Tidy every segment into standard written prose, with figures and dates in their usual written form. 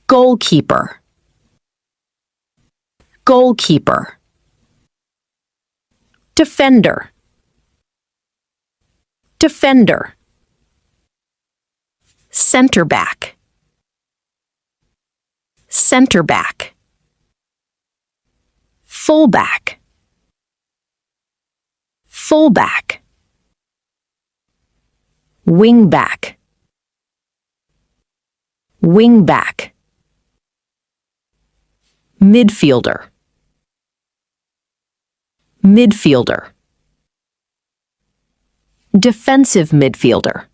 Goalkeeper. Goalkeeper. Defender. Defender. Center back. Center back. Fullback. Fullback. Wingback. Wingback. Midfielder. Midfielder. Defensive midfielder.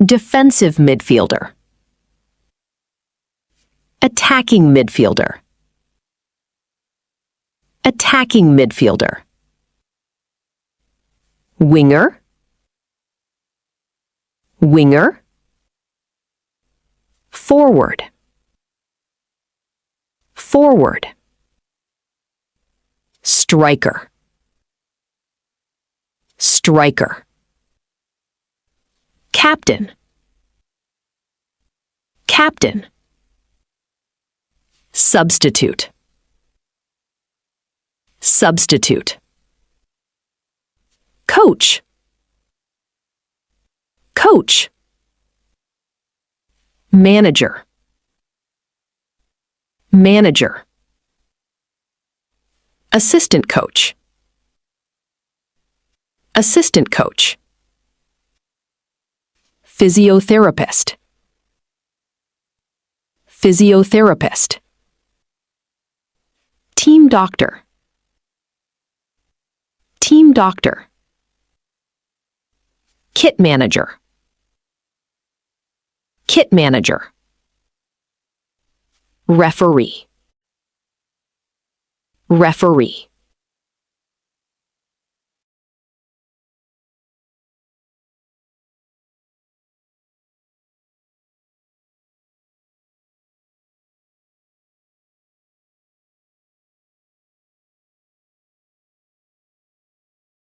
Defensive midfielder. Attacking midfielder. Attacking midfielder. Winger. Winger. Forward. Forward. Striker. Striker. Captain. Captain. Substitute. Substitute. Coach. Coach. Manager. Manager. Assistant coach. Assistant coach. Physiotherapist. Physiotherapist. Team doctor. Team doctor. Kit manager. Kit manager. Referee. Referee.